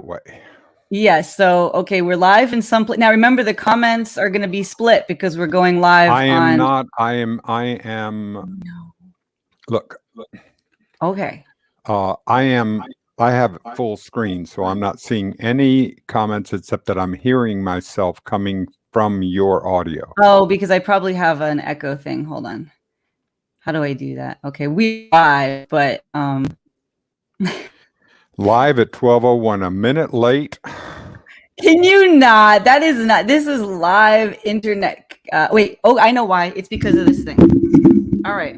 way. Yes. So, okay, we're live in some place. Now, remember, the comments are going to be split because we're going live I am on. not. I am. Look. Okay. I have full screen, so I'm not seeing any comments except that I'm hearing myself coming from your audio. Oh, because I probably have an echo thing. Hold on. How do I do that? Okay, we live, but Live at 12:01, a minute late. Can you not? That is not. This is live internet. Wait. Oh, I know why. It's because of this thing. All right.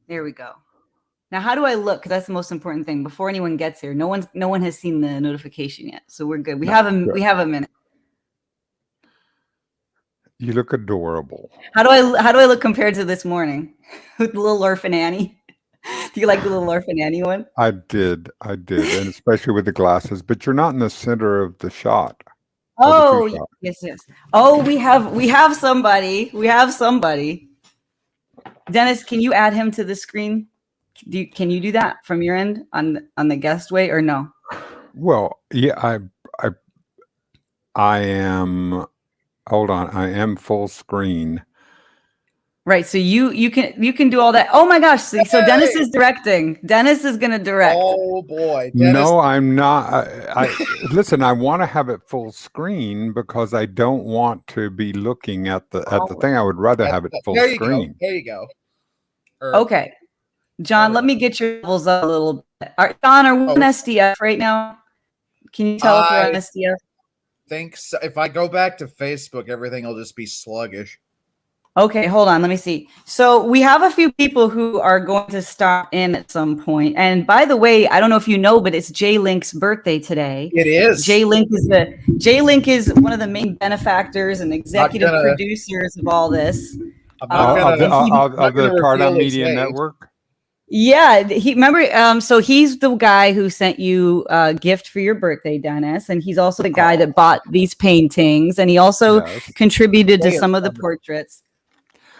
There we go. Now, how do I look? Because that's the most important thing. Before anyone gets here, no one has seen the notification yet, so we're good. We have a minute. You look adorable. How do I look compared to this morning with the little orphan Annie? Do you like the little orphan Annie one? I did, and especially with the glasses. But you're not in the center of the shot. Oh, yes. Oh, we have somebody. We have somebody. Dennis, can you add him to the screen? Can you do that from your end on the guest way or no? Well, yeah, I am. Hold on, I am full screen. Right, so you can do all that. Oh my gosh! So Dennis is directing. Dennis is going to direct. Oh boy! Dennis. No, I'm not. Listen. I want to have it full screen because I don't want to be looking at the thing. I would rather have it full screen. There you go. Okay, John, let me get your levels up a little bit. John, are we on SDF right now? Can you tell if we're on SDF? Think so. If I go back to Facebook, everything will just be sluggish. Okay, hold on. Let me see. So we have a few people who are going to stop in at some point. And by the way, I don't know if you know, but it's J Link's birthday today. It is. J Link is one of the main benefactors and executive producers of all this. Of the Tardan Media Network. Yeah, so he's the guy who sent you a gift for your birthday, Dennis, and he's also the guy that bought these paintings, and he also contributed to some of the portraits.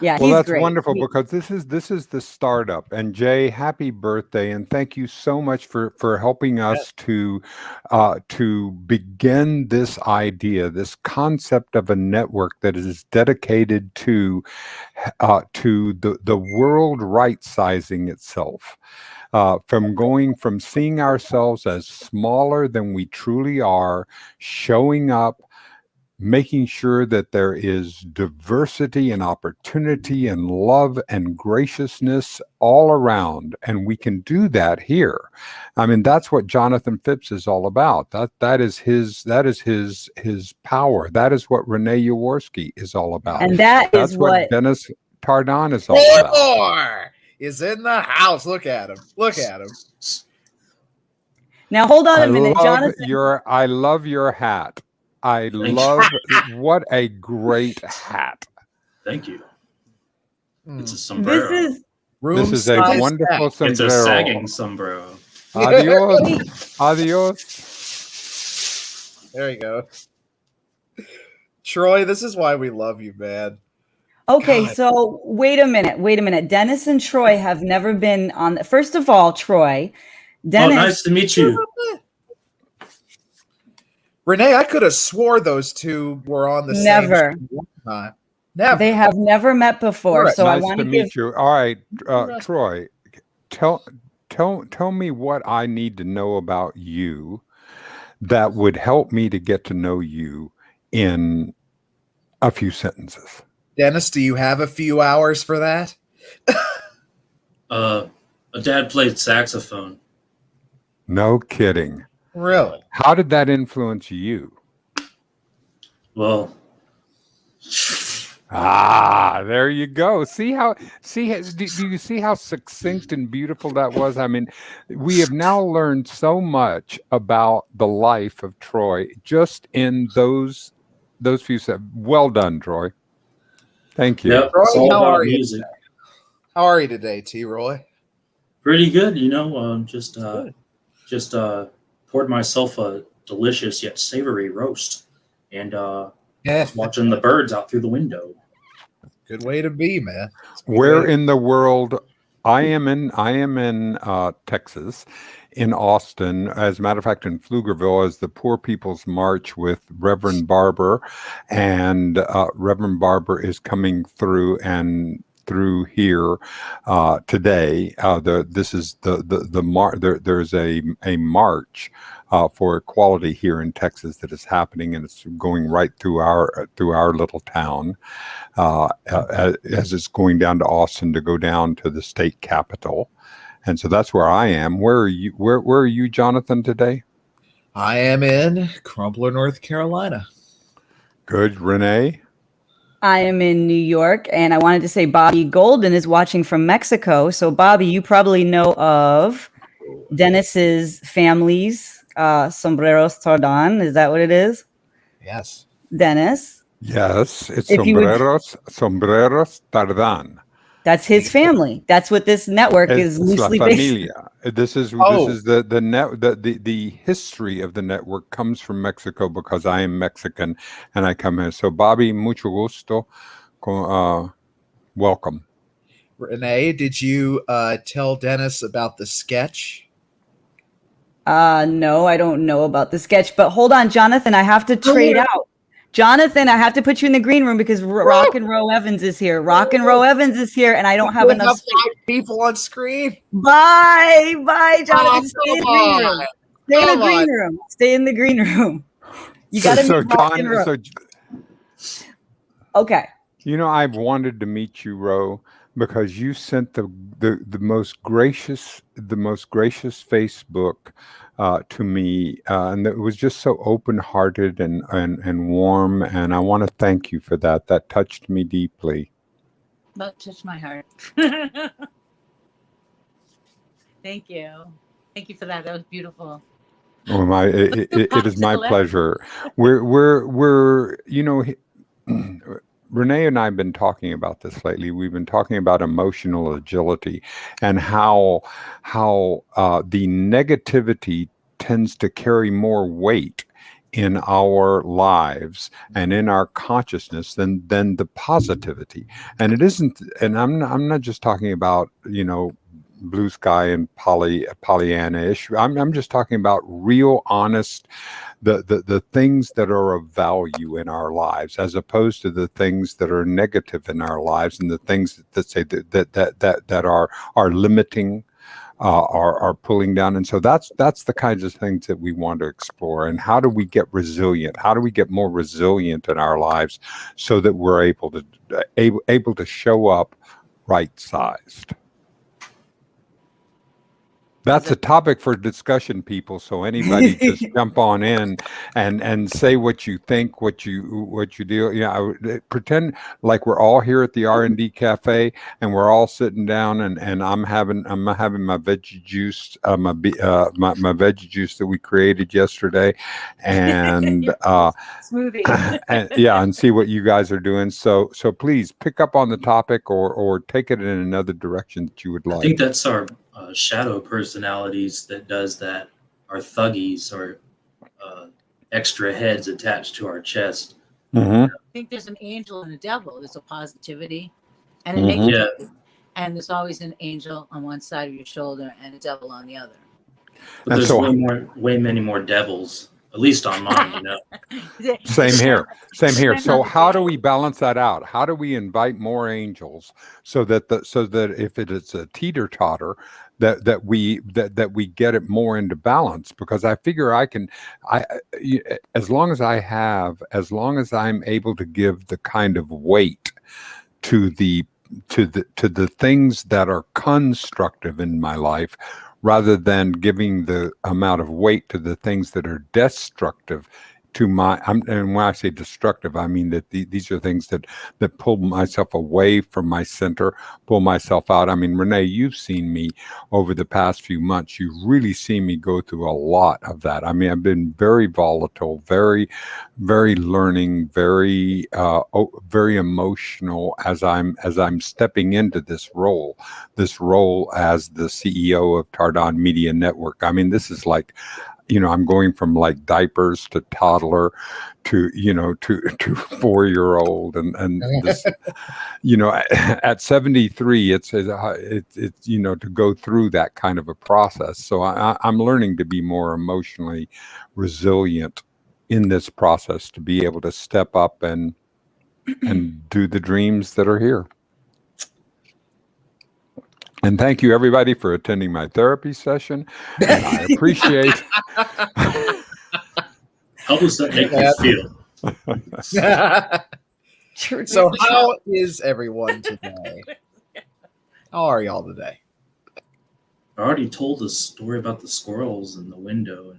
Yeah, well, that's great. Wonderful because this is the startup. And Jay, happy birthday, and thank you so much for helping us to begin this idea, this concept of a network that is dedicated to the world right-sizing itself. From seeing ourselves as smaller than we truly are, showing up, making sure that there is diversity and opportunity and love and graciousness all around. And we can do that here. I mean, that's what Jonathan Phipps is all about. That is his power. That is what Renee Yaworsky is all about. And that's what Dennis Tardan is all about. Is in the house. Look at him. Now hold on a minute, Jonathan. I love your hat. I love what a great hat. Thank you. It's a sombrero. This is a wonderful sombrero. It's a sagging sombrero. Adios. There you go. Troy, this is why we love you, man. Okay, so wait a minute. Dennis and Troy have never been on. First of all, Troy, Dennis. Oh, nice to meet you. Renee, I could have swore those two were on the same time. Never. They have never met before. So nice I want to meet you. All right, Troy, tell me what I need to know about you that would help me to get to know you in a few sentences. Dennis, do you have a few hours for that? A dad played saxophone. No kidding. Really? How did that influence you? Well, there you go. Do you see how succinct and beautiful that was? I mean, we have now learned so much about the life of Troy just in those few seconds. Well done, Troy. Thank you. Yep, Troy, how are you today? How are you today, T. Roy? Pretty good, just poured myself a delicious yet savory roast and watching the birds out through the window. Good way to be, man. Where in the world I am in Texas, in Austin. As a matter of fact, in Pflugerville, as the Poor People's March with Reverend Barber, and Reverend Barber is coming through here today. There's a march for equality here in Texas that is happening, and it's going right through our little town. As it's going down to Austin to go down to the state capitol. And so that's where I am. Where are you? Where are you, Jonathan, today? I am in Crumpler, North Carolina. Good. Renee? I am in New York, and I wanted to say Bobby Golden is watching from Mexico. So, Bobby, you probably know of Dennis's family's sombreros Tardan. Is that what it is? Yes. Dennis? Yes, it's If you would- sombreros Tardan. That's his family. That's what this network is It's la loosely based. familia. This is the history of the network comes from Mexico because I am Mexican and I come here. So Bobby, mucho gusto. Welcome. Renee, did you tell Dennis about the sketch? No, I don't know about the sketch, but hold on, Jonathan, I have to trade out. Jonathan, I have to put you in the green room because Rock and Row Evans is here. Rock and Row Evans is here, and I don't have enough five people on screen. Bye, Jonathan. Stay in the green room. Stay in the Come green on. room. Stay in the green room. You got to meet Rock and Row. Okay. You know, I've wanted to meet you, Ro, because you sent the most gracious Facebook to me, and it was just so open-hearted and warm, and I want to thank you for that. That touched me deeply. That touched my heart. Thank you for that. That was beautiful. Oh, it is my pleasure. We're Renee and I have been talking about this lately. We've been talking about emotional agility and how the negativity tends to carry more weight in our lives and in our consciousness than the positivity. And it isn't. And I'm not just talking about blue sky and Pollyanna-ish. I'm just talking about real, honest, the things that are of value in our lives, as opposed to the things that are negative in our lives and the things that say that are limiting, are pulling down. And so that's the kinds of things that we want to explore. And how do we get resilient? How do we get more resilient in our lives so that we're able to show up right-sized? That's a topic for discussion, people. So anybody just jump on in and say what you think, what you do. Pretend like we're all here at the R&D Café and we're all sitting down and I'm having my veggie juice, my veggie juice that we created yesterday, and smoothie. and see what you guys are doing. So please pick up on the topic or take it in another direction that you would like. I think that's our shadow personalities that does that, our thuggies or extra heads attached to our chest. Mm-hmm. I think there's an angel and a devil. There's a positivity and a negativity. And there's always an angel on one side of your shoulder and a devil on the other. But there's way many more devils, at least on mine, Same here. So how do we balance that out? How do we invite more angels so that if it is a teeter-totter, that we get it more into balance? Because I figure as long as I'm able to give the kind of weight to the things that are constructive in my life, rather than giving the amount of weight to the things that are destructive to and when I say destructive, I mean that these are things that pull myself away from my center, pull myself out. I mean, Renee, you've seen me over the past few months. You've really seen me go through a lot of that. I mean, I've been very volatile, very, very learning, very, very emotional as I'm stepping into this role as the CEO of Tardan Media Network. I mean, this is like, I'm going from like diapers to toddler to, to 4-year-old. And this, at 73, it's to go through that kind of a process. So I'm learning to be more emotionally resilient in this process, to be able to step up and do the dreams that are here. And thank you, everybody, for attending my therapy session. And I appreciate. How does that make you feel? So, how is everyone today? How are y'all today? I already told the story about the squirrels in the window.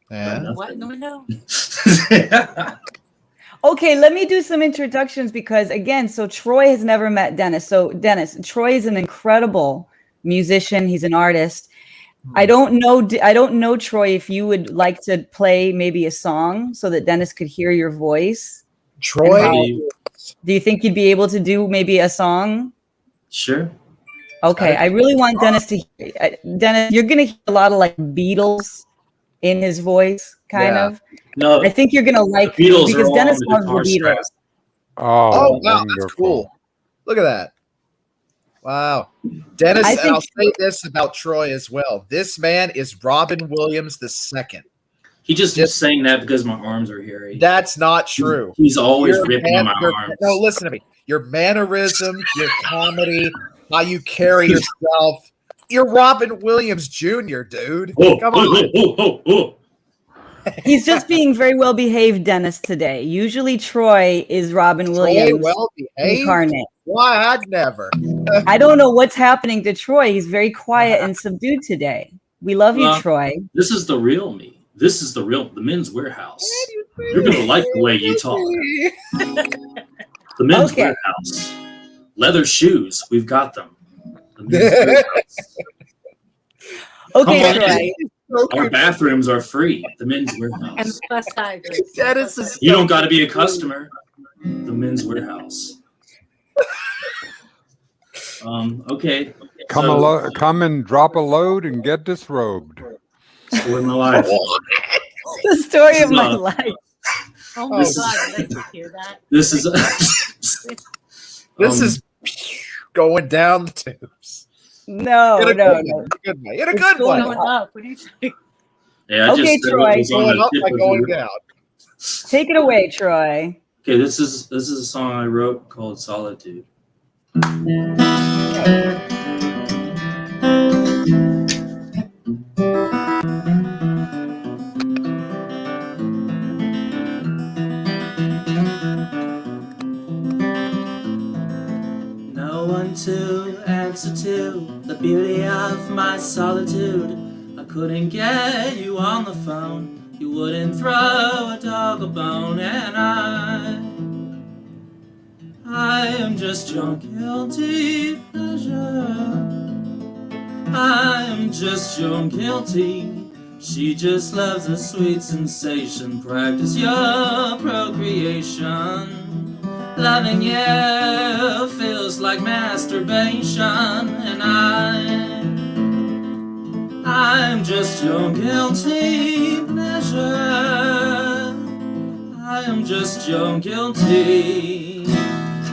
What in the window? Okay, let me do some introductions because, again, so Troy has never met Dennis. So, Dennis, Troy is an incredible musician. He's an artist. I don't know, Troy, if you would like to play maybe a song so that Dennis could hear your voice. Troy, do you think you'd be able to do maybe a song? Sure. Okay, I really want Dennis to hear. Dennis, you're going to hear a lot of like Beatles in his voice, kind of. No, I think you're going to like the Beatles because are Dennis all on loves the the guitar Beatles. strap. Oh, wow, wonderful. that's cool. Look at that. Wow. Dennis, and I'll say this about Troy as well. This man is Robin Williams II. He just saying that because my arms are hairy. That's not true. He's always ripping on my arms. No, listen to me. Your mannerisms, your comedy, how you carry yourself. You're Robin Williams Jr., dude. Come on. He's just being very well behaved, Dennis, today. Usually Troy is Robin Williams well behaved? incarnate. Why? I'd never. I don't know what's happening to Troy. He's very quiet and subdued today. We love you, Troy. This is the real me. This is the Men's Warehouse. You're going to like the way you talk. The Men's Warehouse. Leather shoes. We've got them. The Men's Warehouse. Okay, Troy. Our bathrooms are free. The Men's Warehouse. And plus size. You don't got to be a customer. The Men's Warehouse. Okay. Come and drop a load and get disrobed. Story of my life. The story of my life. Oh my God! Did you hear that? This is this is going down the tubes. No. In a good way. Going up. What do you think? Yeah, Okay, Troy. Going up by going down. Take it away, Troy. Okay, this is a song I wrote called Solitude. No one to answer to the beauty of my solitude. I couldn't get you on the phone. You wouldn't throw a dog a bone, and I am just your guilty pleasure. I am just your guilty. She just loves a sweet sensation. Practice your procreation. Loving you feels like masturbation, and I'm just your guilty pleasure. I am just your guilty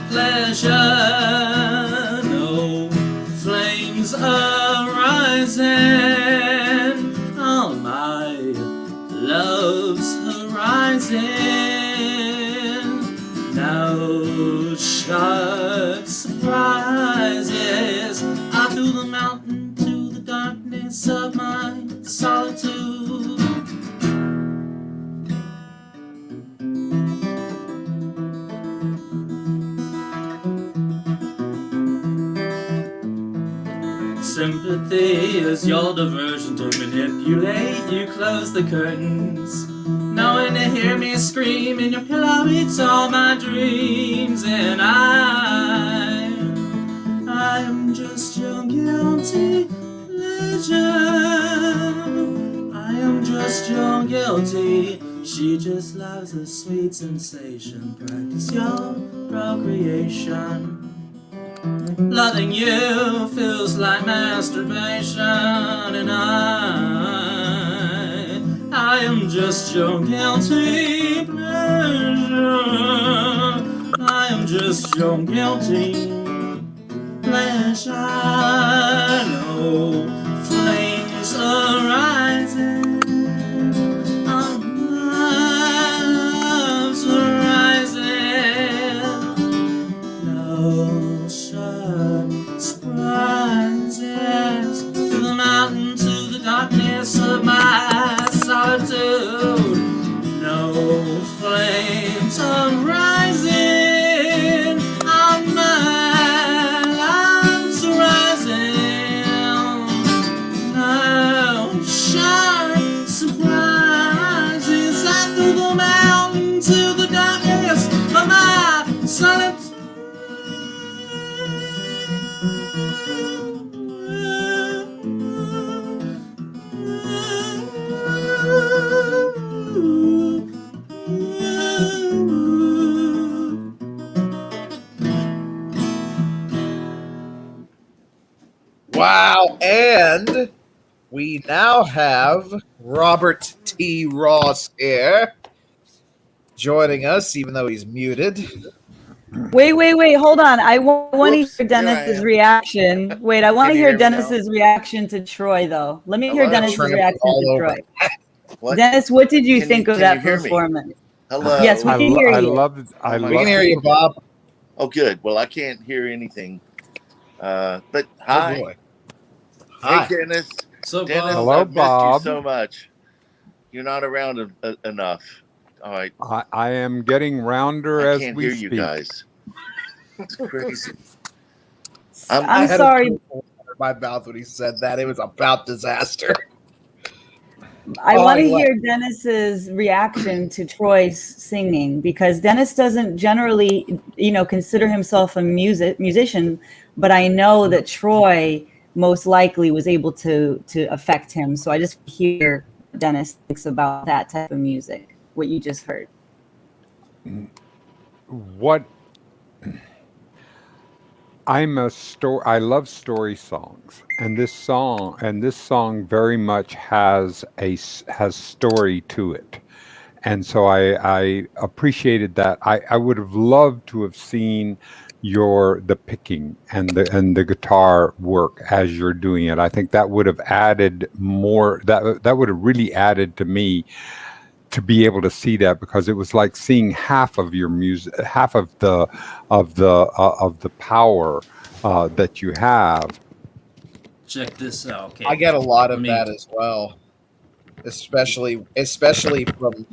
pleasure. No flames arising on my love's horizon. No sharp surprises. I flew the mountain to the darkness of my solitude. Sympathy is your diversion to manipulate. You close the curtains, knowing to hear me scream in your pillow eats all my dreams, and I am just your guilty pleasure. I am just your guilty. She just loves a sweet sensation. Practice your procreation. Loving you feels like masturbation, and I am just your guilty pleasure. I am just your guilty pleasure. No flames arising. Our love's arising. No surprises. To the mountain, to the darkness of my solitude. No flames arising. On my love's arising. No sharp surprises. I threw the mountain to the darkness of my solitude. Wow. And we now have Robert T. Ross here joining us, even though he's muted. Wait. Hold on. I want to Whoops, hear here I Dennis's am. reaction. Wait, I want to Can you hear hear me now? Dennis's reaction to Troy, though. Let me hear Hello? Dennis's Trampled reaction all to over. Troy. What? Dennis, what did you Can think you- of can that you hear me? performance? Hello. Yes, we can hear I you. love it. Oh my We can hear you, Bob. Oh, good. Well, I can't hear anything. But Oh, hi. boy. Hi. Hey, Dennis. So, Dennis, Bob, Hello, I've missed Bob. you so much. You're not around enough. All right. I am getting rounder I as can't we hear speak. you guys. It's crazy. I I'm had a sorry. drink of water in my mouth when he said that. It was about disaster. I Oh, want to I love- hear Dennis's reaction to Troy's singing, because Dennis doesn't generally, consider himself a musician, but I know that Troy most likely was able to affect him. So I just hear what Dennis thinks about that type of music, what you just heard. What I love story songs, and this song very much has story to it, and so I appreciated that. I would have loved to have seen the picking and the guitar work as you're doing it. I think that would have added more. That would have really added to me to be able to see that, because it was like seeing half of your music, half of the power that you have. check this out. Okay. I get a lot of Let me- that as well, especially from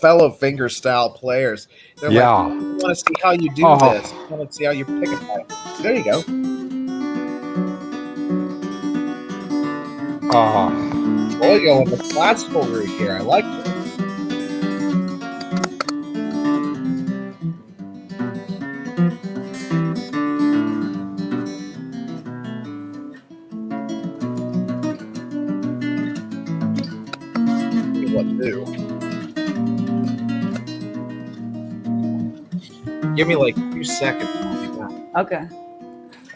fellow fingerstyle players. They're like, Yeah. I want to see how you do Oh. this. I want to see how you pick it. There you go. Troy going the classical route here. I like this. What do? Give me like 2 seconds. Okay.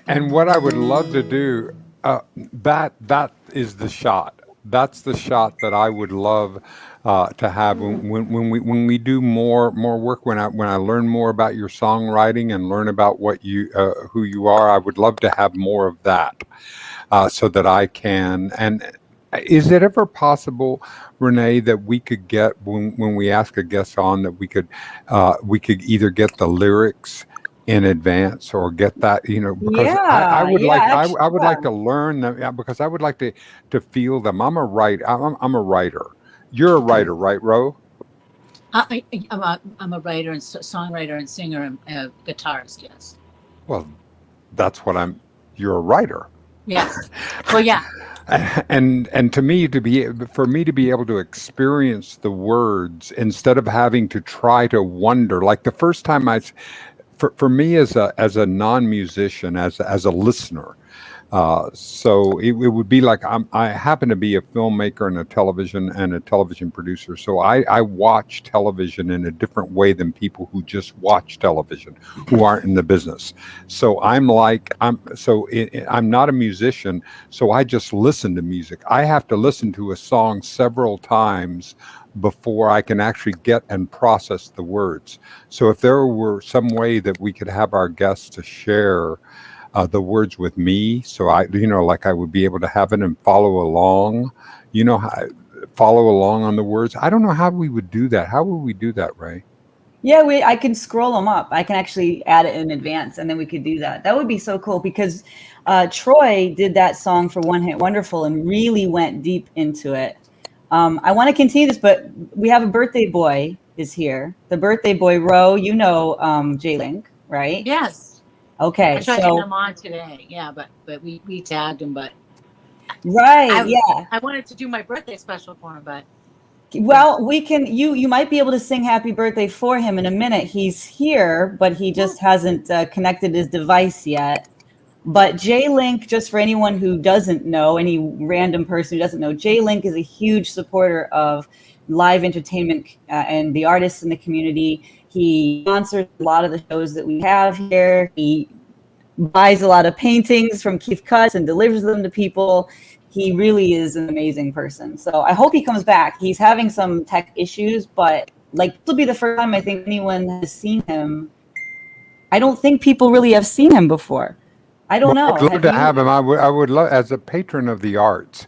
And what I would love to do, that is the shot. That's the shot that I would love to have when we do more work. When I learn more about your songwriting and learn about what who you are, I would love to have more of that, so that I can. And is it ever possible, Renee, that we could get when we ask a guest on, that we could either get the lyrics in advance or get that, because I would like to learn them, because I would like to feel them. I'm a writer. You're a writer, right, Ro? I'm a writer and songwriter and singer and guitarist. Yes. Well, that's what you're a writer. Yes. Well, yeah. And for me to be able to experience the words instead of having to try to wonder, like the first time for me as a non-musician, as a listener, So it would be like I happen to be a filmmaker and a television producer. So I watch television in a different way than people who just watch television, who aren't in the business. So I'm not a musician. So I just listen to music. I have to listen to a song several times before I can actually get and process the words. So if there were some way that we could have our guests to share the words with me, so like I would be able to have it and follow along, follow along on the words. I don't know how we would do that. How would we do that, Ray? Yeah, I can scroll them up. I can actually add it in advance, and then we could do that. That would be so cool because Troy did that song for One Hit Wonderful and really went deep into it. I want to continue this, but we have a birthday boy is here. The birthday boy, Ro, J-Link, right? Yes. Okay, I tried getting him on today. Yeah, but we tagged him. But right, I wanted to do my birthday special for him, but well, we can. You might be able to sing "Happy Birthday" for him in a minute. He's here, but he just hasn't connected his device yet. But J-Link, just for anyone who doesn't know, any random person who doesn't know, J-Link is a huge supporter of live entertainment and the artists in the community. He sponsors a lot of the shows that we have here. He buys a lot of paintings from Keith Cutts and delivers them to people. He really is an amazing person. So I hope he comes back. He's having some tech issues, but this will be the first time I think anyone has seen him. I don't think people really have seen him before. I don't know. I'd love to have him. I would love, as a patron of the arts,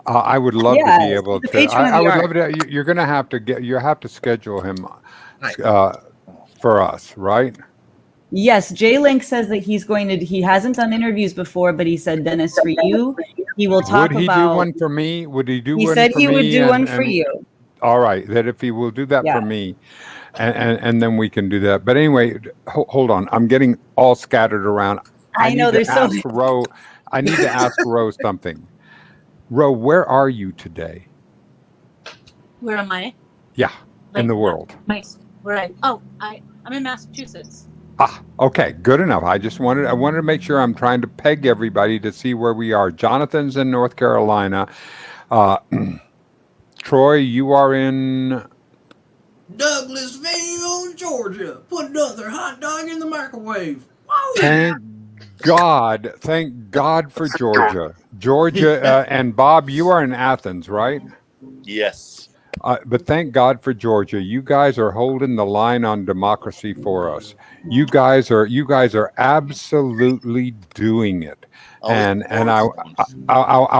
I would love to be able to. I would love to. You're going to have to you have to schedule him for us, right? Yes, J-Link says that he hasn't done interviews before, but he said, Dennis, for you, he will talk about. Would he do one for me? Would he do one for me? He said he would do one for you. All right, that if he will do that for me, and then we can do that. But anyway, hold on. I'm getting all scattered around. I know there's so many. I need to ask Ro something. Ro, where are you today? Where am I? Yeah, in the world. I'm in Massachusetts. Okay, good enough. I wanted to make sure I'm trying to peg everybody to see where we are. Jonathan's in North Carolina. Troy, you are in Douglasville, Georgia. Put another hot dog in the microwave. Thank God for Georgia. And Bob, you are in Athens, right? Yes. But thank God for Georgia. You guys are holding the line on democracy for us. You guys are absolutely doing it. And I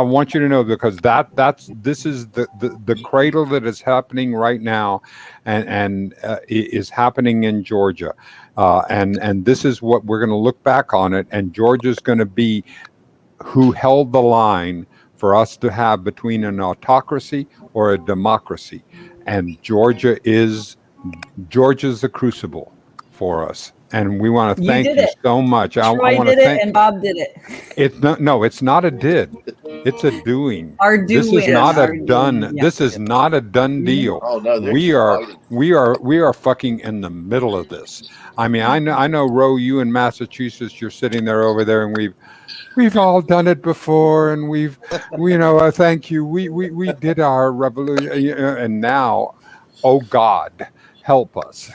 want you to know, because this is the cradle that is happening right now, and is happening in Georgia, and this is what we're going to look back on it, and Georgia's going to be who held the line for us to have between an autocracy or a democracy, and Georgia's the crucible for us. And we want to thank you so much. Troy did it and Bob did it. It's not a did. It's a doing. This is not a done. Yeah. This is not a done deal. Oh no, we are fucking in the middle of this. I mean, I know, Ro, you in Massachusetts, you're sitting there over there, and we've all done it before, and thank you. We did our revolution, and now, oh God, help us.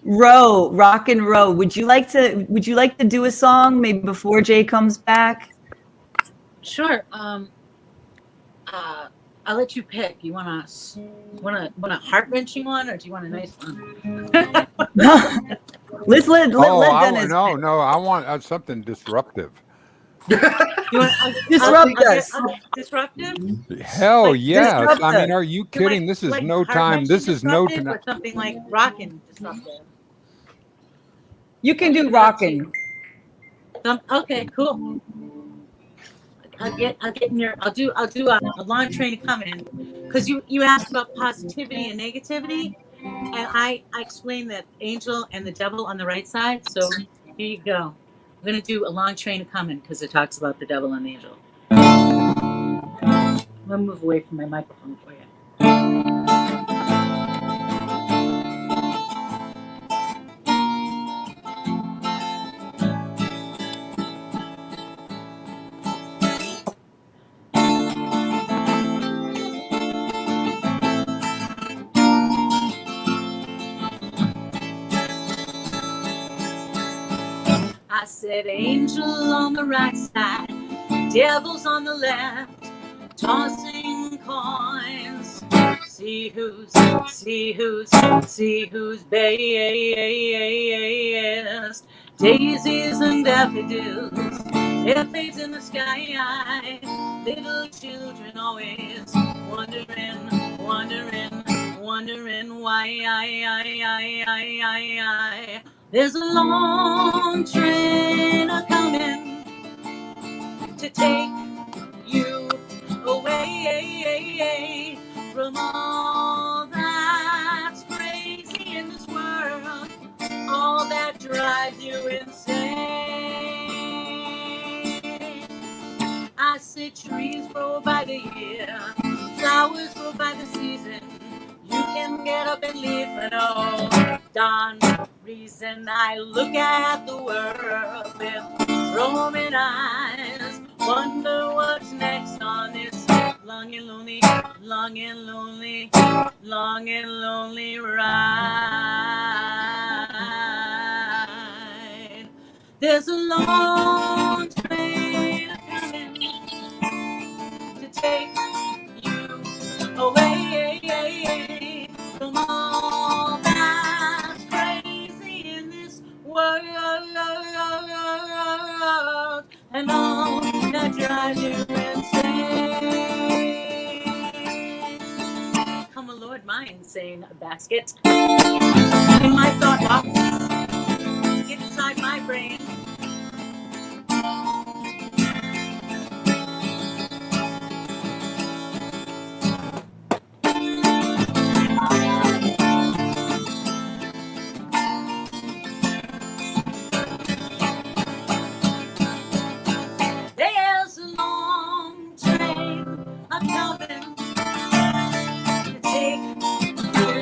Rock and roll. Would you like to do a song maybe before Jay comes back? Sure. I'll let you pick. You want a heart-wrenching one, or do you want a nice one? Let's let Dennis. No. I want something disruptive. Disruptive? Hell yes. I mean, are you kidding? This is no time. This is no time. Or something like rockin' disruptive. You can do rockin'. Okay, cool. I'll do a long train coming, because you asked about positivity and negativity, and I explained that angel and the devil on the right side. So here you go. I'm going to do a long train coming because it talks about the devil and the angel. I'm going to move away from my microphone for you. said angel on the right side, devils on the left, tossing coins. See who's best. Daisies and daffodils, airplanes in the sky. Little children always wondering why. There's a long train a coming to take you away from all that's crazy in this world, all that drives you insane. I said trees grow by the year, flowers grow by the season. You can get up and leave for no darn reason. I look at the world with roaming eyes, wonder what's next on this long and lonely ride. There's a long train coming to take you away from all that's crazy in this world and all that drives you insane. Come on, Lord, my insane basket. In my thought box, get inside my brain. There's a long train a-coming to take you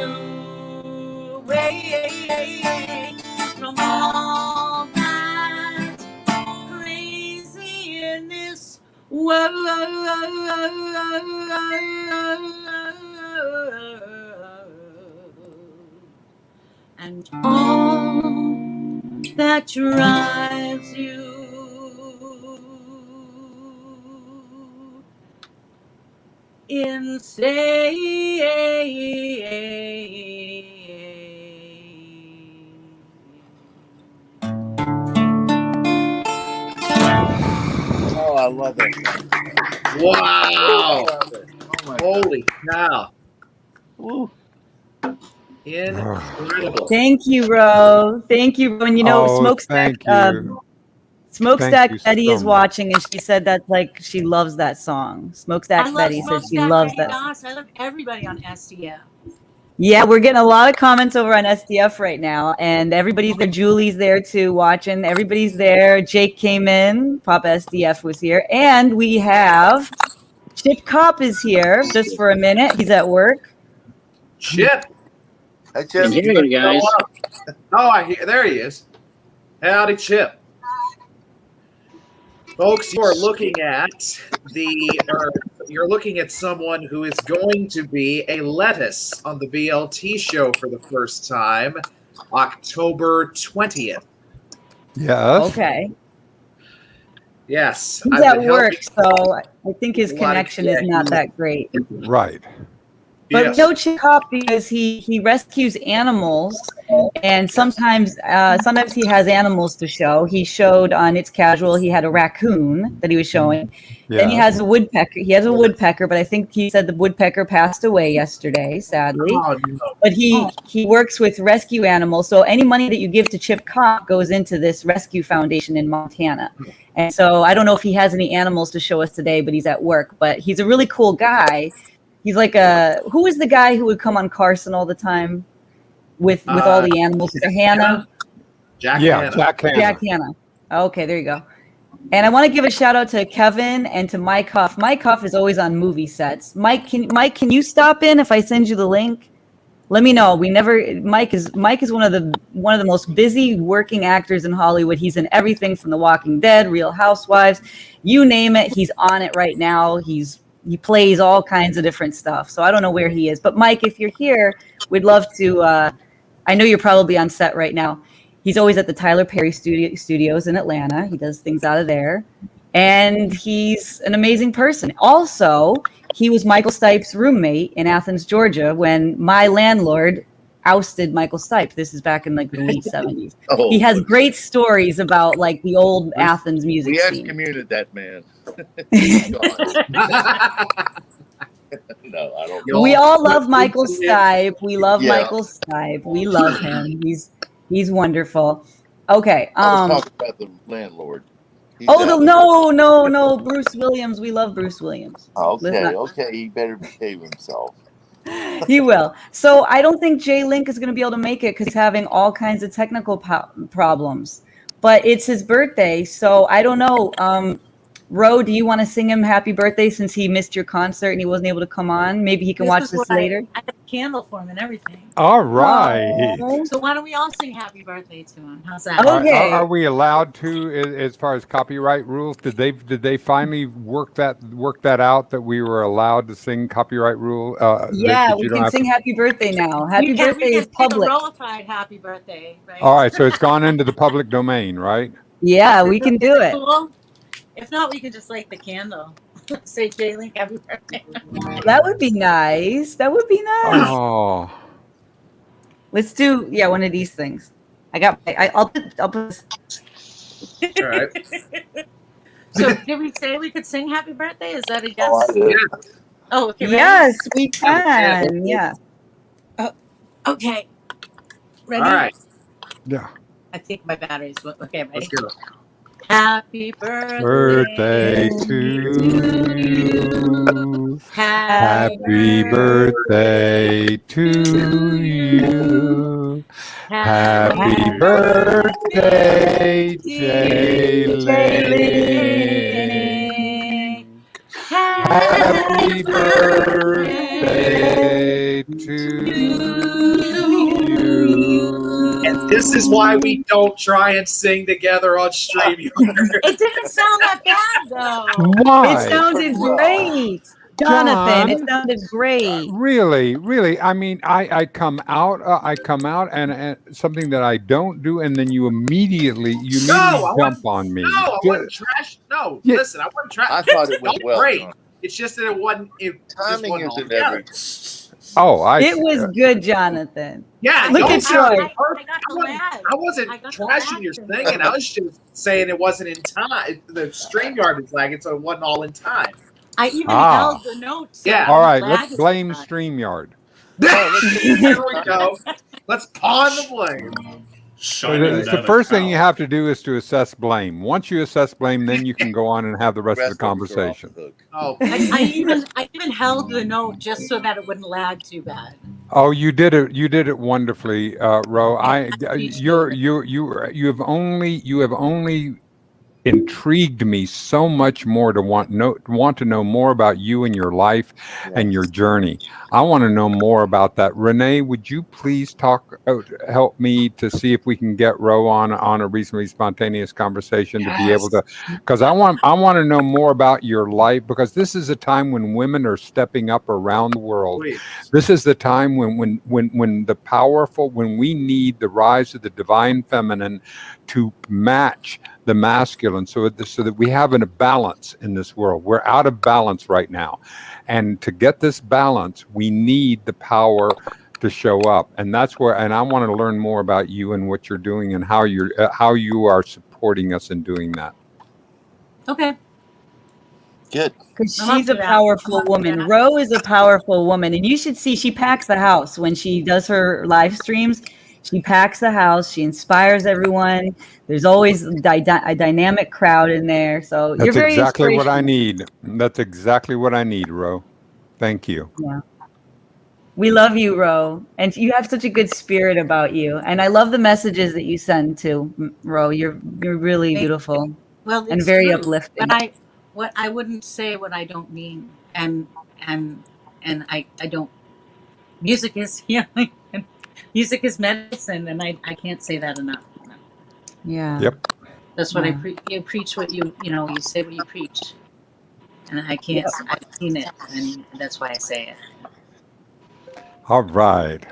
away from all that's crazy in this world and all that drives you insane. Oh, I love it. Wow. I love it. Oh my God. Holy cow. Woo. Incredible. Thank you, Ro. Thank you, Ro. And you know, Smokestack. Thank you. Smokestack Thank you Betty so is much. watching, and she said that like she loves that song. Smokestack I love Betty said she Smokestack loves Betty that. Doss. I love everybody on SDF. Yeah, we're getting a lot of comments over on SDF right now, and everybody's there. Julie's there too, watching. Everybody's there. Jake came in. Papa SDF was here, and we have Chip Cop is here just for a minute. He's at work. Chip. Hi, Chip. I'm here, you guys. Oh, there he is. Howdy, Chip. Folks, you're looking at someone who is going to be a lettuce on the BLT show for the first time, October 20th. Yes. Okay. Yes. He's at work, so I think his connection is not that great. Right. But Yes. no Chip Cop because he rescues animals, and sometimes he has animals to show. He showed on It's Casual. He had a raccoon that he was showing. Then he Yes. has a woodpecker. He has a woodpecker, but I think he said the woodpecker passed away yesterday, sadly. Oh, no. But he works with rescue animals. So any money that you give to Chip Cop goes into this rescue foundation in Montana. And so I don't know if he has any animals to show us today, but he's at work. But he's a really cool guy. He's like who is the guy who would come on Carson all the time with all the animals? Hannah? Jack Yeah, Hanna. Jack Hanna. Jack Hanna. Okay, there you go. And I want to give a shout out to Kevin and to Mike Huff. Mike Huff is always on movie sets. Mike, can you stop in if I send you the link? Let me know. Mike is one of the most busy working actors in Hollywood. He's in everything from The Walking Dead, Real Housewives, you name it. He's on it right now. He plays all kinds of different stuff. So I don't know where he is. But Mike, if you're here, we'd love to I know you're probably on set right now. He's always at the Tyler Perry studios in Atlanta. He does things out of there. And he's an amazing person. Also, he was Michael Stipe's roommate in Athens, Georgia, when my landlord ousted Michael Stipe. This is back in like the late 70s. Oh, He has great stories about like the old Athens music we scene. excommunicated that man. No, I don't. We all love Michael Stipe. We love Yeah. Michael Stipe. We love him. He's wonderful. Okay. I was talking about the landlord. He's Oh out. no, Bruce Williams. We love Bruce Williams. Okay, he better behave himself. He will. So I don't think Jay Link is going to be able to make it because he's having all kinds of technical problems. But it's his birthday, so I don't know. Ro, do you want to sing him happy birthday since he missed your concert and he wasn't able to come on? Maybe he can watch this later. I have a candle for him and everything. All right. So why don't we all sing happy birthday to him? How's that? Okay. Are we allowed to, as far as copyright rules? Did they finally work that out that we were allowed to sing copyright rule? Yeah, we can sing happy birthday now. Happy birthday is public. Rolified happy birthday, right? All right, so it's gone into the public domain, right? Yeah, we can do it. Cool. If not, we can just light the candle. Say Jay Link happy birthday. That would be nice. Oh. Let's do one of these things. I'll put this. All right. So did we say we could sing happy birthday? Is that a yes? Oh, okay. Ready? Yes, we can. Yeah. Okay. Ready? All right. Yeah. I think my battery's okay. Ready? Let's go. Happy Birthday to you. Happy birthday to you. Happy birthday, Jay Link. Happy birthday to you. And this is why we don't try and sing together on StreamYard. It didn't sound that bad though. Why? It sounded great. Jonathan, it sounded great. Really. I mean, I come out and something that I don't do, and then you immediately jump on me. No, I wasn't trash. No, Yeah. listen, I wasn't trash. I thought it went well. Great. John. It's just that it wasn't. Timing wasn't isn't all everything. It was good, Jonathan. Yeah, Look don't at Troy. sound I got the lag. I wasn't I got the trashing lag your thing. singing. I was just saying it wasn't in time. The StreamYard was lagging, so it wasn't all in time. I even held the notes. Yeah. All right, Lag let's is blame fine. StreamYard. There we go. Let's pawn the blame. It's the first thing you have to do is to assess blame. Once you assess blame, then you can go on and have the rest of the conversation. Oh, I even held the note just so that it wouldn't lag too bad. Oh, you did it! You did it wonderfully, Ro. You have only intrigued me so much more to want to know more about you and your life and your journey. I want to know more about that. Renee, would you please help me to see if we can get Ro on a reasonably spontaneous conversation to be able to, because I want to know more about your life, because this is a time when women are stepping up around the world. please. This is the time when we need the rise of the divine feminine to match the masculine, so that we have a balance in this world. We're out of balance right now, and to get this balance, we need the power to show up. And that's where. And I want to learn more about you and what you're doing and how you are supporting us in doing that. Okay. Good. Because she's a powerful woman. Ro is a powerful woman, and you should see she packs the house when she does her live streams. She packs the house. She inspires everyone. There's always a dynamic crowd in there. So That's you're very exactly what I inspirational. need. That's exactly what I need, Ro. Thank you. Yeah. We love you, Ro, and you have such a good spirit about you. And I love the messages that you send too, Ro. You're really beautiful Well, and it's very true, uplifting. But I wouldn't say what I don't mean, and I don't. Music is healing, and music is medicine, and I can't say that enough. Yeah. Yep. That's what you preach what you say what you preach, and I can't. I've seen it, and that's why I say it. All right.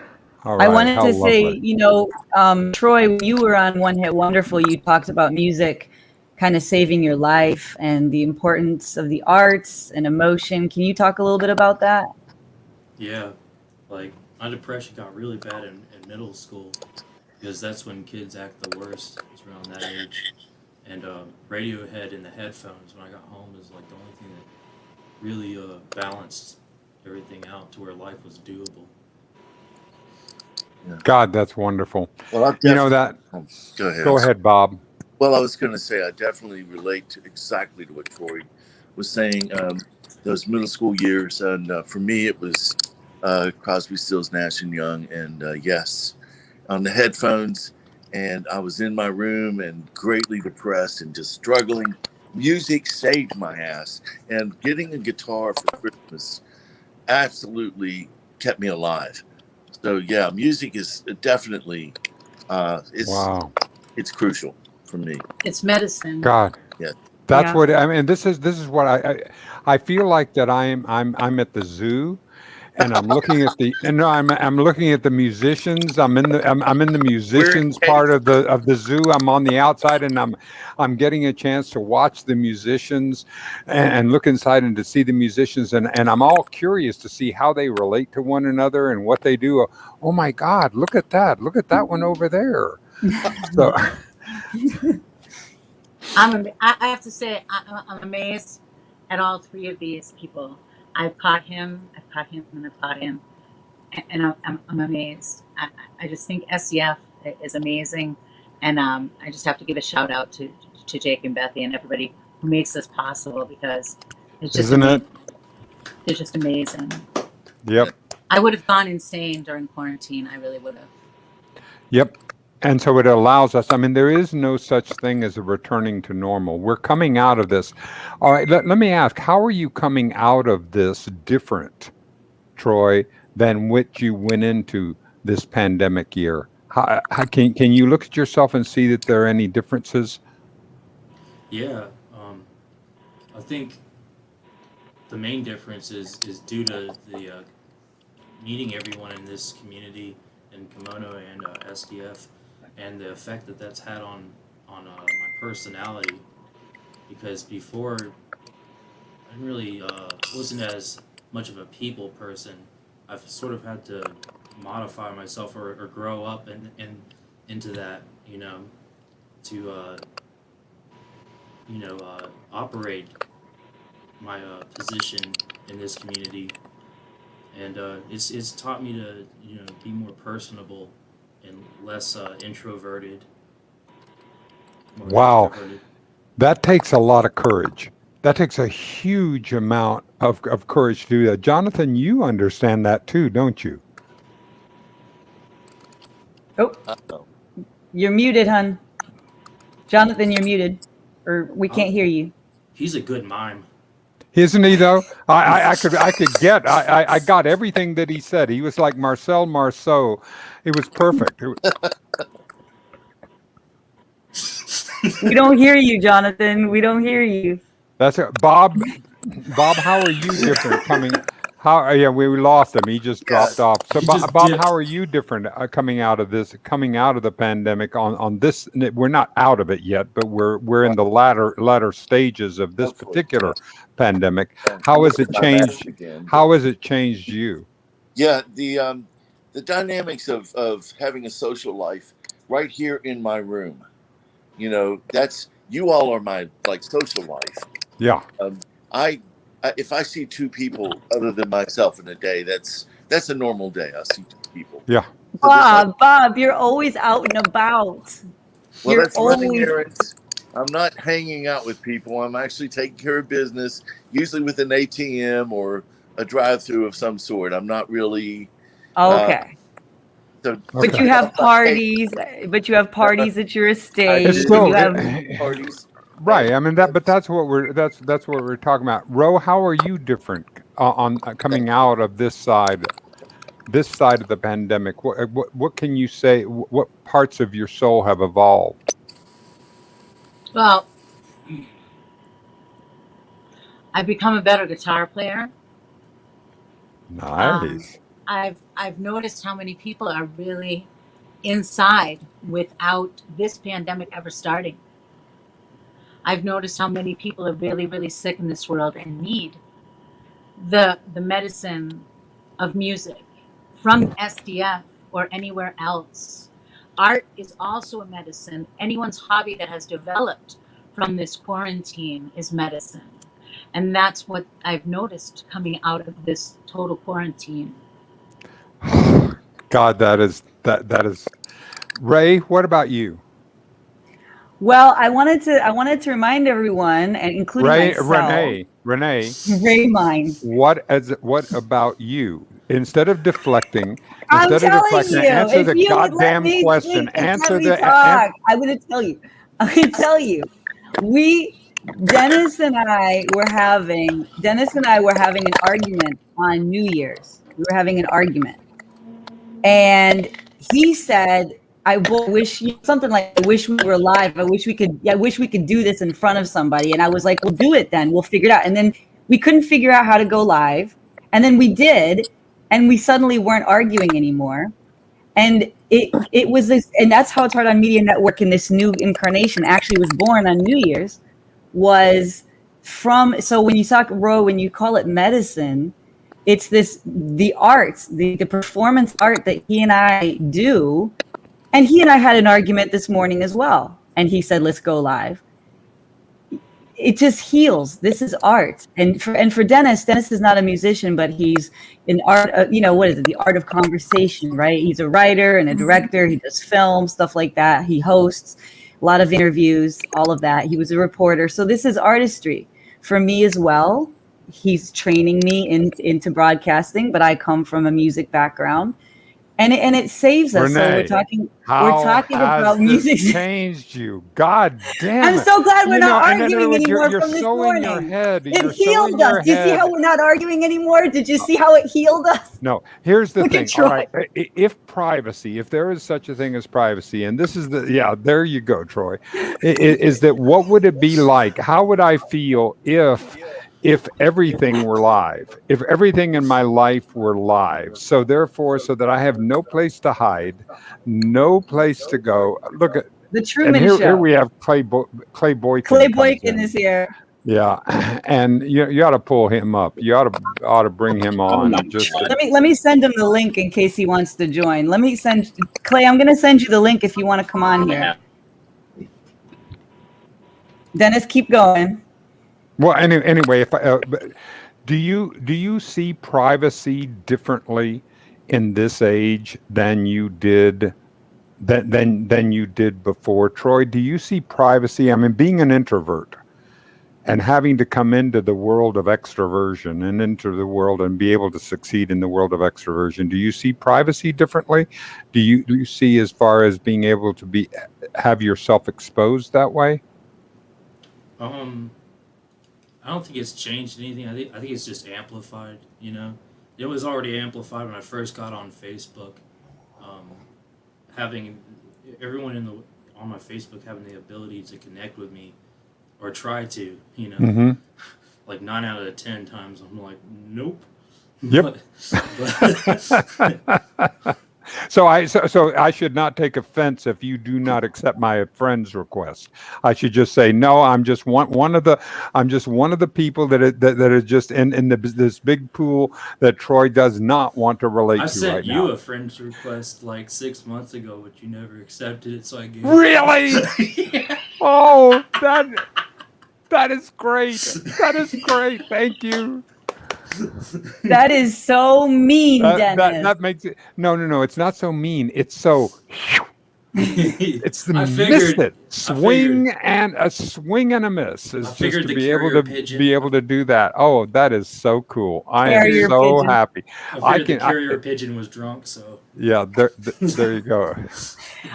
All I right. wanted How to say, lovely. Troy, when you were on One Hit Wonderful, you talked about music kind of saving your life and the importance of the arts and emotion. Can you talk a little bit about that? Yeah, like my depression got really bad in middle school because that's when kids act the worst. It's around that age. And Radiohead in the headphones when I got home is like the only thing that really balanced everything out to where life was doable. God, that's wonderful. Well, I You know definitely. that. Go ahead. Go ahead, Bob. Well, I was going to say I definitely relate to exactly to what Troy was saying. Those middle school years, and for me, it was Crosby, Stills, Nash and Young, and yes, on the headphones, and I was in my room and greatly depressed and just struggling. Music saved my ass, and getting a guitar for Christmas absolutely kept me alive. So yeah, music is definitely Wow. it's crucial for me. It's medicine. God. Yeah. That's Yeah. what I mean. This is what I feel like that I'm at the zoo, and I'm looking at the and no I'm looking at the musicians. I'm in the We're in musicians case. part of the zoo. I'm on the outside, and I'm getting a chance to watch the musicians and look inside and to see the musicians, and I'm all curious to see how they relate to one another and what they do. Oh my God, look at that! Look at that one over there. So I have to say, I'm amazed at all three of these people. I've caught him, and I've caught him, and I'm amazed. I just think SDF is amazing, and I just have to give a shout out to Jake and Bethy and everybody who makes this possible because it's just isn't amazing. it? It's just amazing. Yep. I would have gone insane during quarantine. I really would have. Yep. And so it allows us, I mean, there is no such thing as a returning to normal. We're coming out of this. All right, let me ask, how are you coming out of this different, Troy, than what you went into this pandemic year? Can you look at yourself and see that there are any differences? Yeah, I think the main difference is due to the meeting everyone in this community in Kimono and SDF, and the effect that that's had on my personality. Because before, I didn't really wasn't as much of a people person. I've sort of had to modify myself or grow up and into that, to operate my position in this community, and it's taught me to be more personable and less introverted, more Wow, extroverted. that takes a lot of courage. That takes a huge amount of courage to do that. Jonathan, you understand that too, don't you? Oh, Uh-oh. you're muted, hun. Jonathan, you're muted, or we Oh, can't hear you. he's a good mime. Isn't he though? I got everything that he said. He was like Marcel Marceau. It was perfect. We don't hear you, Jonathan. We don't hear you. That's it. Bob. Bob, how are you different coming? How? Yeah, we lost him. He just Yeah. dropped off. So, He just Bob, how dipped. are you different coming out of this? Coming out of the pandemic on this? We're not out of it yet, but we're in Right. the latter stages of this Hopefully. particular pandemic. And How I'm has wearing it my mask changed? again. How has it changed you? Yeah, the dynamics of having a social life right here in my room. That's you all are my like social life. Yeah. Um, I if I see two people other than myself in a day, that's a normal day. I see two people. Yeah. So there's not. Bob, you're always out and about. Well, You're that's running always errands. I'm not hanging out with people. I'm actually taking care of business, usually with an ATM or a drive-through of some sort. I'm not really. Uh, okay. so But Okay. you have hey, parties. But you have parties at your I It's estate, and do you still have. parties. right. I mean that, but that's what we're talking about. Ro, how are you different on coming out of this side of the pandemic? What can you say? What parts of your soul have evolved? Well, I've become a better guitar player. Um, Nice. I've noticed how many people are really inside without this pandemic ever starting. I've noticed how many people are really, really sick in this world and need the medicine of music from SDF or anywhere else. Art is also a medicine. Anyone's hobby that has developed from this quarantine is medicine. And that's what I've noticed coming out of this total quarantine. God, that is Ray. What about you? Well, I wanted to remind everyone, and including myself, Renee, Ray mine. what about you? Instead of deflecting, I'm instead of telling deflecting, you, answer if the you would let goddamn me question. speak and Answer let me the talk, I'm going to tell you. Dennis and I were having an argument on New Year's. We were having an argument, and he said, "I wish something like I wish we were live. I wish we could do this in front of somebody." And I was like, "We'll do it then. We'll figure it out." And then we couldn't figure out how to go live, and then we did, and we suddenly weren't arguing anymore. And it was this, and that's how Tardan Media Network in this new incarnation actually was born on New Year's. So when you call it medicine, it's the arts, the performance art that he and I do. And he and I had an argument this morning as well. And he said, let's go live. It just heals. This is art. And for Dennis is not a musician, but he's an art, what is it? The art of conversation, right? He's a writer and a director. He does film, stuff like that. He hosts a lot of interviews, all of that. He was a reporter. So this is artistry for me as well. He's training me into broadcasting, but I come from a music background. And it saves us. Renee, so we're talking has about this music. changed you? God damn it! I'm so glad we're not arguing anymore You're from this so morning. in your head. It healed us. Do you see how we're not arguing anymore? Did you see how it healed us? No, here's the Look thing. at Troy. All right, if there is such a thing as privacy, and this is there you go, Troy. Is that what would it be like? How would I feel if everything were live, if everything in my life were live, so that I have no place to hide, no place to go. Look at the Truman and Show. Here we have Clay Boykin. Clay Boykin is here. Yeah, and you ought to pull him up. You ought to bring him on. Let me send him the link in case he wants to join. Clay. I'm going to send you the link if you want to come on here. Dennis, keep going. Well, anyway, do you see privacy differently in this age than you did than you did before, Troy? Do you see privacy? I mean, being an introvert and having to come into the world of extroversion and into the world and be able to succeed in the world of extroversion, do you see privacy differently? Do you see as far as being able to have yourself exposed that way? I don't think it's changed anything. I think it's just amplified. It was already amplified when I first got on Facebook. Having everyone on my Facebook having the ability to connect with me, or try to, Mm-hmm. Like 9 out of 10 times, I'm like, nope. Yep. So I should not take offense if you do not accept my friend's request. I should just say no. I'm just one of the people that are just in this big pool that Troy does not want to relate to right now. I sent you a friend's request like 6 months ago, but you never accepted it, so I gave Really? Yeah. Oh, that is great. That is great. Thank you. That is so mean, Dennis. That makes it no. It's not so mean. It's so. It's the missed it. Swing and a miss is just to be able to do that. Oh, that is so cool. I am so happy. I figured the carrier pigeon was drunk, so yeah. There you go.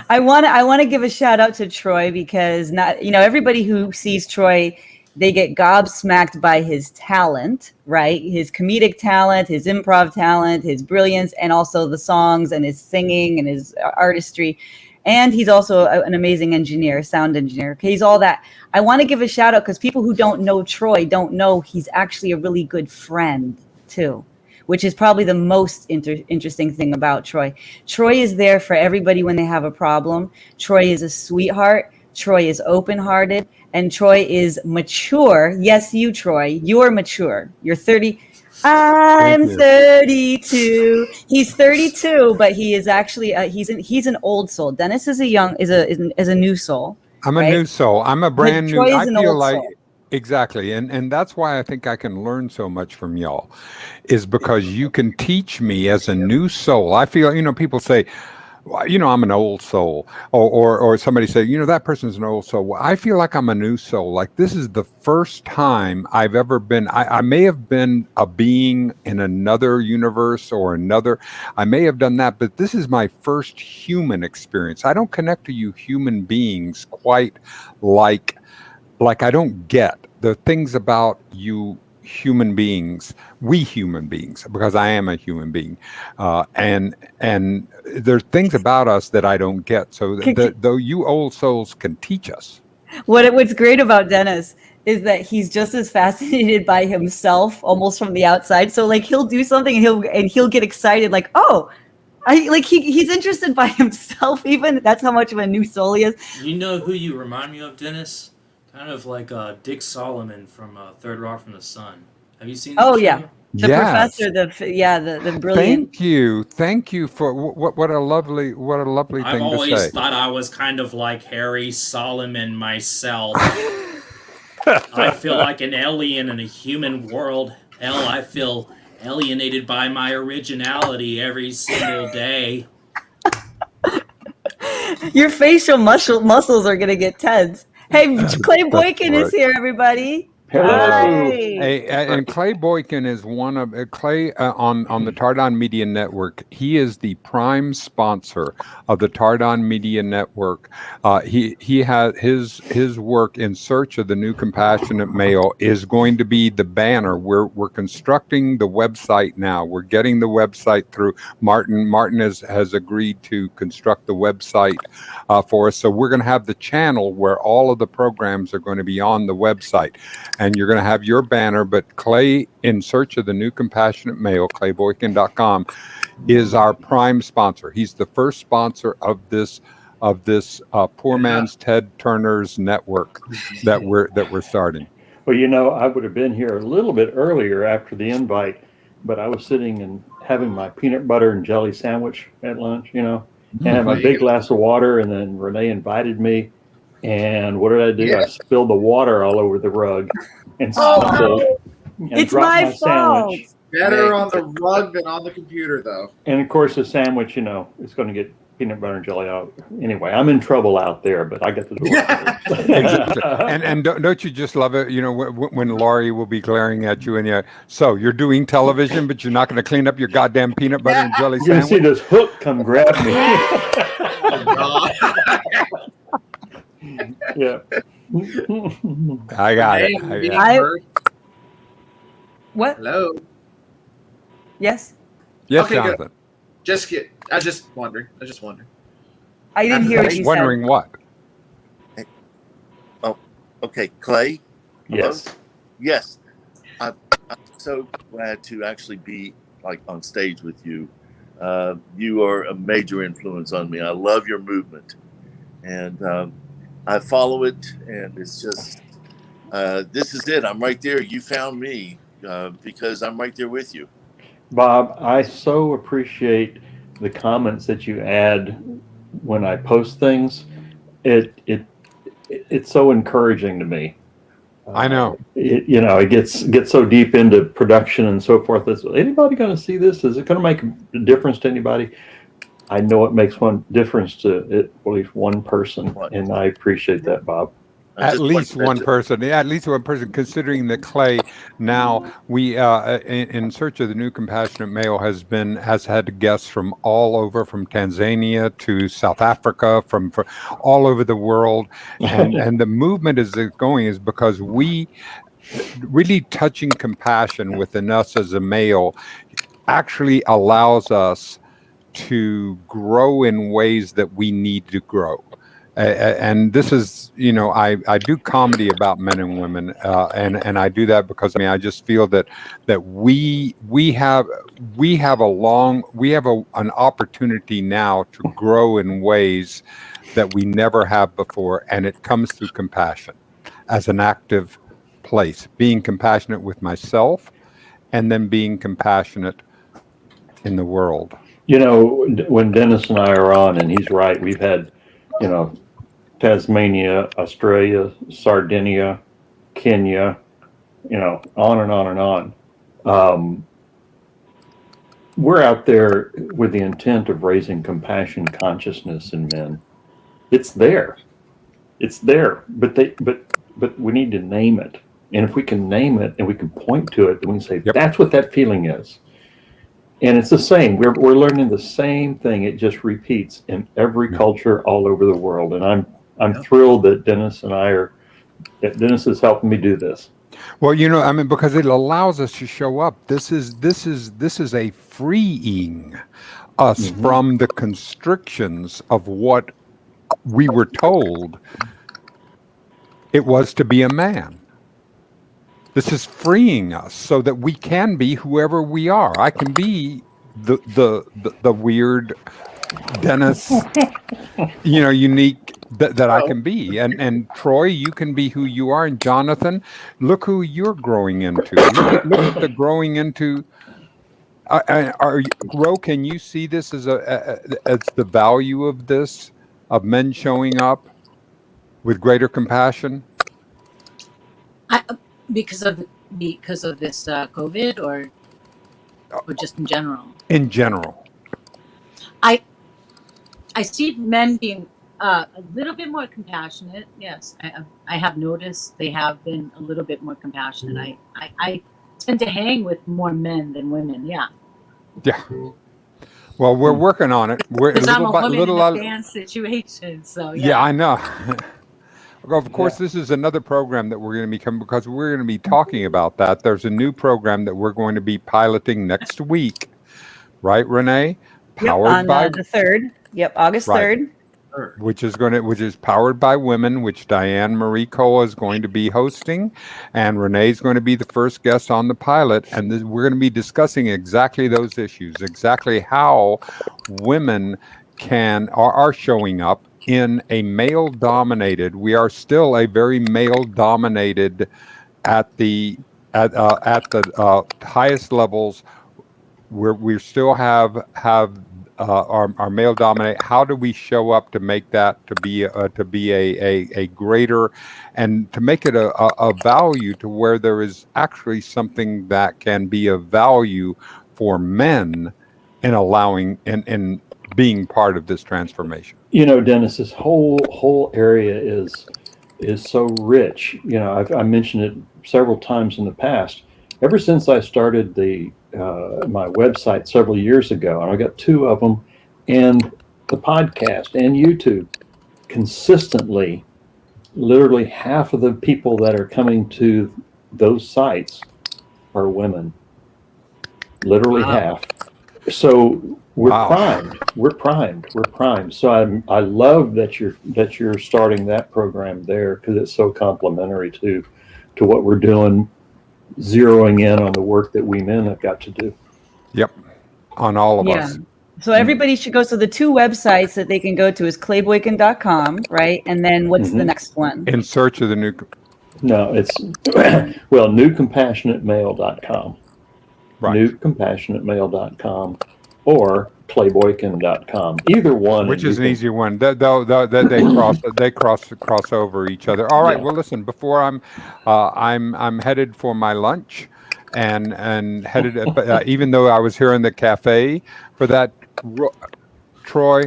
I want to give a shout out to Troy because everybody who sees Troy, they get gobsmacked by his talent, right? His comedic talent, his improv talent, his brilliance, and also the songs and his singing and his artistry. And he's also an amazing engineer, sound engineer. Okay, he's all that. I want to give a shout out because people who don't know Troy don't know he's actually a really good friend too. which is probably the most interesting thing about Troy. Troy is there for everybody when they have a problem. Troy is a sweetheart. Troy is open-hearted, and Troy is mature. Yes, you, Troy, you're mature. You're 30. I'm 32. He's 32, but he is actually he's an old soul. Dennis is a new soul. I'm right? a new soul. I'm a brand new. Troy I is an feel old like soul. exactly, and that's why I think I can learn so much from y'all, is because you can teach me as a new soul. I feel, people say, well, I'm an old soul, or somebody say, that person's an old soul. Well, I feel like I'm a new soul. Like this is the first time I've ever been. I may have been a being in another universe or another. I may have done that, but this is my first human experience. I don't connect to you human beings quite like I don't get the things about you human beings, we human beings, because I am a human being, and there's things about us that I don't get. So though you old souls can teach us. What's great about Dennis is that he's just as fascinated by himself, almost from the outside. So like he'll do something and he'll get excited, like, oh. He's interested by himself even. That's how much of a new soul he is. You know who you remind me of, Dennis? Kind of like Dick Solomon from Third Rock from the Sun. Have you seen that Oh show? yeah, the Yes. professor, the brilliant. Thank you for what a lovely thing I've to always say. thought I was kind of like Harry Solomon myself. I feel like an alien in a human world. Hell, I feel alienated by my originality every single day. Your facial muscles are gonna get tense. Hey, Clay Boykin is right. here, everybody. Hello. Hi. Hey, and Clay Boykin is one of Clay on the Tardan Media Network. He is the prime sponsor of the Tardan Media Network. He has his work In Search of the New Compassionate Male is going to be the banner. We're constructing the website now. We're getting the website through. Martin has agreed to construct the website for us. So we're going to have the channel where all of the programs are going to be on the website. And you're going to have your banner, but Clay, In Search of the New Compassionate Male, clayboykin.com, is our prime sponsor. He's the first sponsor of this poor man's Ted Turner's network that we're starting. Well, I would have been here a little bit earlier after the invite, but I was sitting and having my peanut butter and jelly sandwich at lunch, and had my big glass of water, and then Renee invited me. And what did I do? I spilled the water all over the rug and stumbled and It's dropped my my sandwich. Better on the rug than on the computer, though. And of course, the sandwich, it's going to get peanut butter and jelly out. Anyway, I'm in trouble out there, but I got the door. Exactly. And don't you just love it? When Laurie will be glaring at you and so you're doing television, but you're not going to clean up your goddamn peanut butter and jelly You're going to see sandwich. this hook come grab me. Yeah. I got it. What? Hello. Yes. Yes, Okay, Jonathan. I just wondering. I didn't hear what you Wondering what? Oh, okay, Clay. Yes. Hello? Yes. I'm so glad to actually be on stage with you. You are a major influence on me. I love your movement, and I follow it. And it's just this is it. I'm right there. You found me because I'm right there with you. Bob, I so appreciate the comments that you add when I post things. It's so encouraging to me. I know. It gets so deep into production and so forth. Is anybody going to see this? Is it going to make a difference to anybody? I know it makes one difference to at least one person, and I appreciate that, Bob. At least one person, considering that Clay now we in Search of the New Compassionate Male has had guests from all over, from Tanzania to South Africa, from all over the world, and the movement is because we really touching compassion within us as a male actually allows us to grow in ways that we need to grow. And this is, I do comedy about men and women, and I do that because I just feel that we have an opportunity now to grow in ways that we never have before, and it comes through compassion as an active place, being compassionate with myself, and then being compassionate in the world. When Dennis and I are on, and he's right, we've had, Tasmania, Australia, Sardinia, Kenya, on and on and on. We're out there with the intent of raising compassion consciousness in men. It's there, but we need to name it. And if we can name it and we can point to it, then we can say, Yep. That's what that feeling is. And it's the same. We're learning the same thing. It just repeats in every culture all over the world. And I'm thrilled that Dennis is helping me do this. Well, because it allows us to show up. This is a freeing us from the constrictions of what we were told it was to be a man. This is freeing us so that we can be whoever we are. I can be the weird Dennis, unique that I can be. And Troy, you can be who you are. And Jonathan, look who you're growing into. Look at the growing into. Ro, can you see this as the value of this, of men showing up with greater compassion? Because of this COVID, or just in general? In general, I see men being a little bit more compassionate. Yes, I have noticed they have been a little bit more compassionate. I tend to hang with more men than women. Yeah. Yeah. Well, we're working on it. We're Because I'm a woman in a band situation, so yeah. Yeah, I know. Of course, this is another program that we're going to become, because we're going to be talking about that. There's a new program that we're going to be piloting next week, right, Renee? On the 3rd. Yep, August 3rd. Which is powered by women, which Diane Marie Koa is going to be hosting, and Renee's going to be the first guest on the pilot, and we're going to be discussing exactly those issues, exactly how women are showing up in a male-dominated. We are still a very male-dominated at the highest levels. We still have our male dominate. How do we show up to make that to be a greater, and to make it a value, to where there is actually something that can be of value for men in allowing and being part of this transformation? Dennis, this whole area is so rich. I mentioned it several times in the past. Ever since I started my website several years ago, and I got 2 of them, and the podcast and YouTube, consistently, literally half of the people that are coming to those sites are women. Literally half. So we're primed. So I love that you're starting that program there, because it's so complementary to what we're doing, zeroing in on the work that we men have got to do. Yep, on all of us. So everybody should go. So the 2 websites that they can go to is clayboykin.com, right? And then what's the next one? In search of the new. No, it's newcompassionatemale.com. Right. Newcompassionatemale.com or clayboykin.com. Either one. Which is an easier one. They cross over each other. All right. Yeah. Well, listen. Before I'm headed for my lunch, and headed. Even though I was here in the cafe for that, Troy,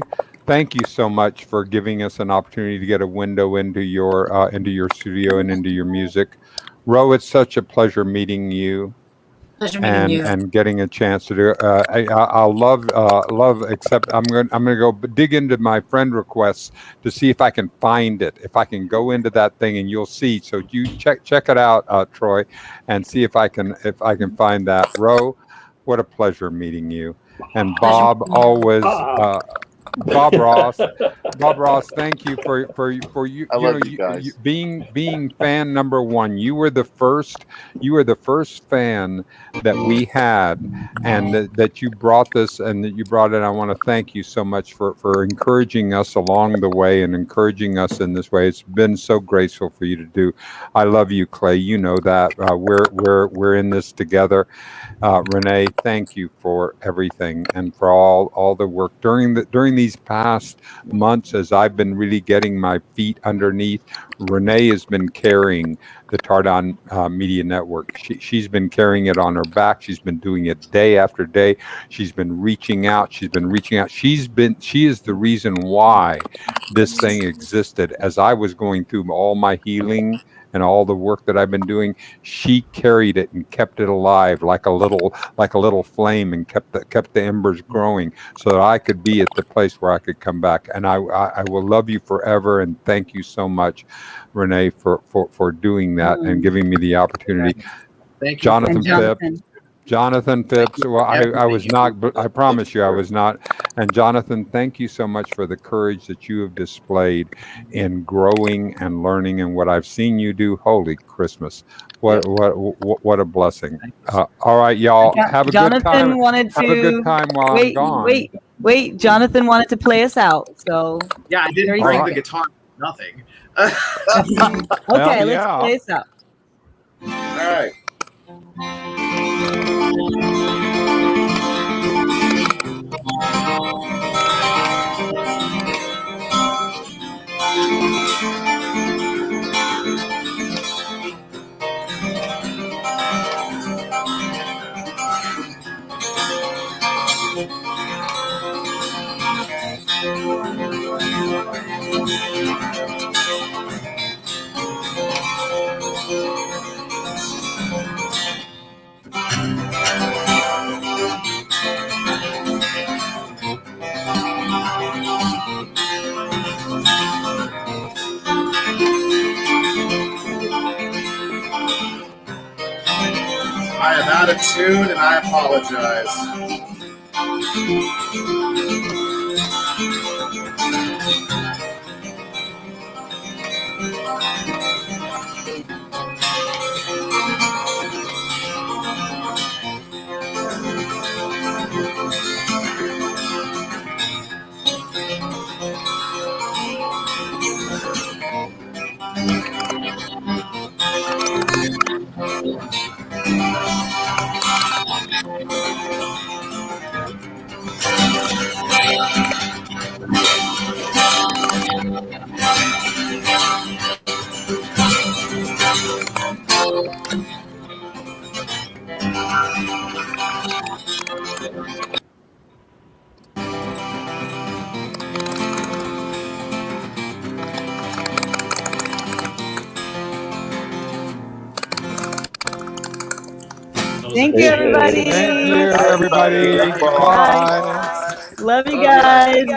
thank you so much for giving us an opportunity to get a window into your studio and into your music. Ro, it's such a pleasure meeting you. Pleasure meeting you. And getting a chance to do it. I'll love. Except I'm going to go dig into my friend requests to see if I can find it. If I can go into that thing, and you'll see. So you check it out, Troy, and see if I can find that. Ro, what a pleasure meeting you. And Bob, always Bob Ross. Bob Ross, thank you for you. I You know, love you guys. being fan number one. You were the first. You were the first fan that we had, and that you brought this and that you brought it. I want to thank you so much for encouraging us along the way and encouraging us in this way. It's been so graceful for you to do. I love you, Clay. You know that we're in this together. Renee, thank you for everything and for all the work during these past months as I've been really getting my feet underneath. Renee has been carrying the Tardan Media Network. She's been carrying it on her back. She's been doing it day after day. She's been reaching out. She is the reason why this thing existed. As I was going through all my healing and all the work that I've been doing, she carried it and kept it alive like a little flame, and kept the embers growing so that I could be at the place where I could come back. And I will love you forever, and thank you so much, Renee, for doing that and giving me the opportunity. Thank you, Jonathan And Phipps. Jonathan Phipps. Well, I was not. I promise you, I was not. And Jonathan, thank you so much for the courage that you have displayed in growing and learning, and what I've seen you do. Holy Christmas! What a blessing! All right, y'all, have a good time. Wanted to Have a good time while I'm gone. Wait. Jonathan wanted to play us out. So Yeah, I didn't 30 bring the seconds. guitar. Nothing. Okay, let's yeah. play us out. All right. I am out of tune, and I apologize. Thank you, everybody. Thank you, everybody. Bye. Love you guys.